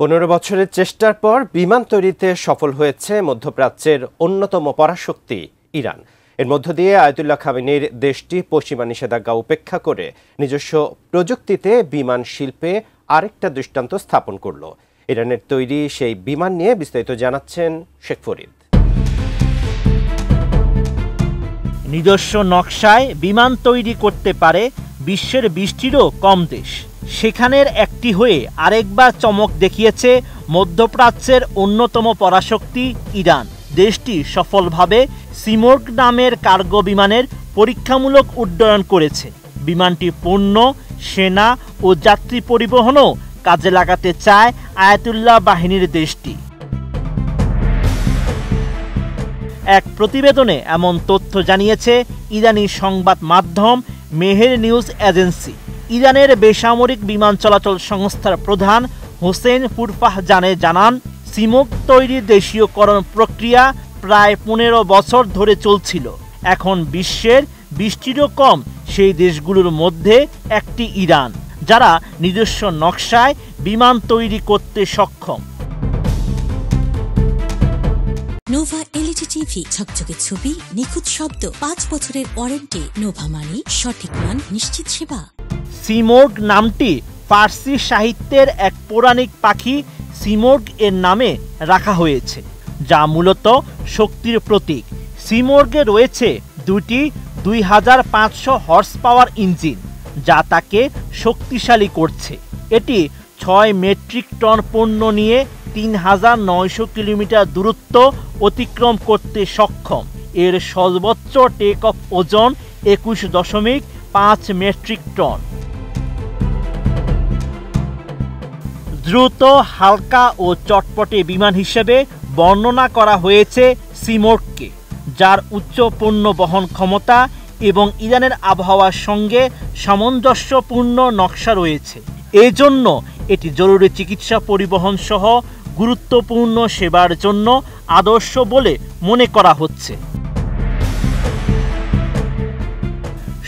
15 বছরের চেষ্টার পর বিমান তৈরিতে সফল হয়েছে মধ্যপ্রাচ্যের অন্যতম পরাশক্তি ইরান। এর মধ্য দিয়ে আয়াতুল্লাহ খামেনির দেশটি পশ্চিমা নিষেধাজ্ঞা উপেক্ষা করে নিজস্ব প্রযুক্তিতে বিমান শিল্পে আরেকটা দৃষ্টান্ত স্থাপন করল। ইরানের তৈরি সেই বিমান নিয়ে বিস্তারিত জানাচ্ছেন শেখ ফরিদ। নিজস্ব নকশায় বিমান তৈরি করতে পারে বিশ্বের 20টিরও কম দেশ। সেখানের একটি হয়ে আরেকবার চমক দেখিয়েছে মধ্যপ্রাচ্যের অন্যতম পরাশক্তি ইরান। দেশটি সফলভাবে সিমোর্গ নামের কার্গো বিমানের পরীক্ষামূলক উড্ডয়ন করেছে। বিমানটি পণ্য, সেনা ও যাত্রী পরিবহনও কাজে লাগাতে চায় আয়াতুল্লাহ বাহিনীর দেশটি। এক প্রতিবেদনে এমন তথ্য জানিয়েছে ইরানি সংবাদ মাধ্যম মেহের নিউজ এজেন্সি। ইরানের বেসামরিক বিমান চলাচল সংস্থার প্রধান হোসেন ফুরফাহজানে জানান, সিমোর্গ তৈরির দেশীয়করণ প্রক্রিয়া প্রায় 15 বছর ধরে চলছিল। এখন বিশ্বের 20টিরও কম সেই দেশগুলোর মধ্যে একটি ইরান, যারা নিজস্ব নকশায় বিমান তৈরি করতে সক্ষম। নোভা এলইডি টিভি, ঝকঝকে ছবি, নিখুঁত শব্দ, 5 বছরের ওয়ারেন্টি। নোভা মানি সঠিক মান, নিশ্চিত সেবা। সিমোর্গ নামটি ফার্সি সাহিত্যের এক পৌরাণিক পাখি সিমোর্গ এর নামে রাখা হয়েছে, যা মূলত শক্তির প্রতীক। সিমোর্গে রয়েছে দুটি 2500 হর্স পাওয়ার ইঞ্জিন, যা তাকে শক্তিশালী করছে। এটি 6 মেট্রিক টন পণ্য নিয়ে 3900 কিলোমিটার দূরত্ব অতিক্রম করতে সক্ষম। এর সর্বোচ্চ টেক অফ ওজন 21.5 মেট্রিক টন। দ্রুত, হালকা ও চটপটে বিমান হিসেবে বর্ণনা করা হয়েছে সিমোর্গকে, যার উচ্চ পণ্য বহন ক্ষমতা এবং ইরানের আবহাওয়ার সঙ্গে সামঞ্জস্যপূর্ণ নকশা রয়েছে। এজন্য এটি জরুরি চিকিৎসা পরিবহন সহ গুরুত্বপূর্ণ সেবার জন্য আদর্শ বলে মনে করা হচ্ছে।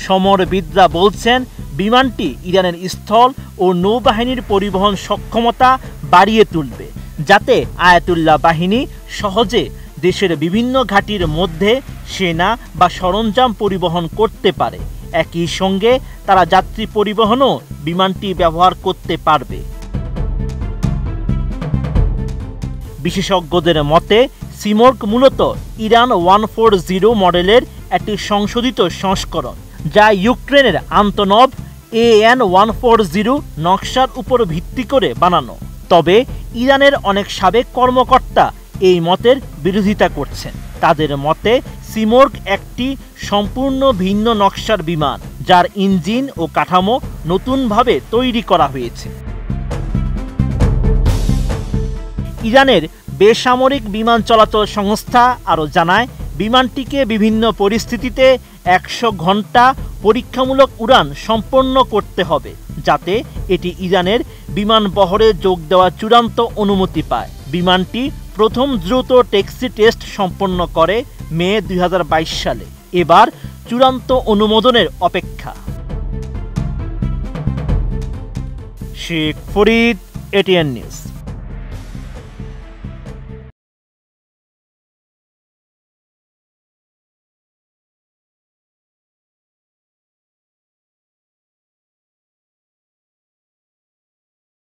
সমরবিদরা বলছেন, বিমানটি ইরানের স্থল ও নৌবাহিনীর পরিবহন সক্ষমতা বাড়িয়ে তুলবে, যাতে আয়াতুল্লাহ বাহিনী সহজে দেশের বিভিন্ন ঘাঁটির মধ্যে সেনা বা সরঞ্জাম পরিবহন করতে পারে। একই সঙ্গে তারা যাত্রী পরিবহনও বিমানটি ব্যবহার করতে পারবে। বিশেষজ্ঞদের মতে, সিমোর্গ মূলত ইরান 140 মডেলের একটি সংশোধিত সংস্করণ, যা ইউক্রেনের আন্তনভ AN-140 নকশার উপর ভিত্তি করে বানানো। তবে ইরানের অনেক সাবেক কর্মকর্তা এই মতের বিরোধিতা করছেন। তাদের মতে, সিমোর্গ একটি সম্পূর্ণ ভিন্ন নকশার বিমান, যার ইঞ্জিন ও কাঠামো নতুনভাবে তৈরি করা হয়েছে। ইরানের বেসামরিক বিমান চলাচল সংস্থা আরও জানায়, বিমানটিকে বিভিন্ন পরিস্থিতিতে 100 ঘন্টা পরীক্ষামূলক উড়ান সম্পন্ন করতে হবে, যাতে এটি ইরানের বিমান বহরে যোগ দেওয়ার চূড়ান্ত অনুমতি পায়। বিমানটি প্রথম দ্রুত ট্যাক্সি টেস্ট সম্পন্ন করে মে 2022 সালে। এবার চূড়ান্ত অনুমোদনের অপেক্ষা। Sheikh Farid, ATN news.